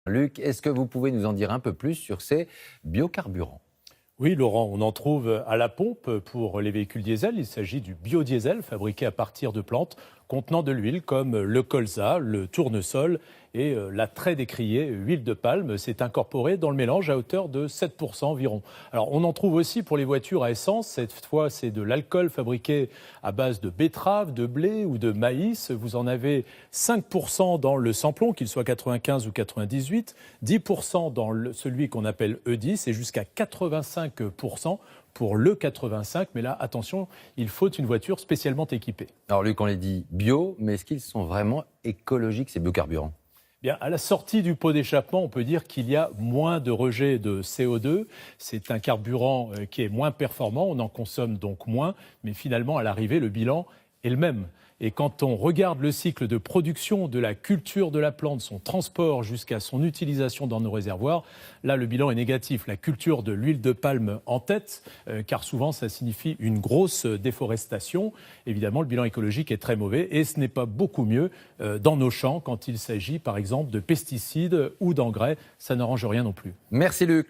Luc, est-ce que vous pouvez nous en dire un peu plus sur ces biocarburants? Oui, Laurent, on en trouve à la pompe pour les véhicules diesel. Il s'agit du biodiesel fabriqué à partir de plantes contenant de l'huile comme le colza, le tournesol et la très décriée huile de palme. C'est incorporé dans le mélange à hauteur de 7% environ. Alors, on en trouve aussi pour les voitures à essence. Cette fois, c'est de l'alcool fabriqué à base de betterave, de blé ou de maïs. Vous en avez 5% dans le samplon, qu'il soit 95 ou 98, 10% dans celui qu'on appelle E10 et jusqu'à 85% pour le 85. Mais là, attention, il faut une voiture spécialement équipée. Alors Luc, on les dit bio, mais est-ce qu'ils sont vraiment écologiques ces biocarburants? Bien, à la sortie du pot d'échappement, on peut dire qu'il y a moins de rejet de CO2. C'est un carburant qui est moins performant, on en consomme donc moins, mais finalement, à l'arrivée, le bilan est le même. Et quand on regarde le cycle de production de la culture de la plante, son transport jusqu'à son utilisation dans nos réservoirs, là, le bilan est négatif. La culture de l'huile de palme en tête, car souvent, ça signifie une grosse déforestation. Évidemment, le bilan écologique est très mauvais et ce n'est pas beaucoup mieux dans nos champs quand il s'agit, par exemple, de pesticides ou d'engrais. Ça n'arrange rien non plus. Merci Luc.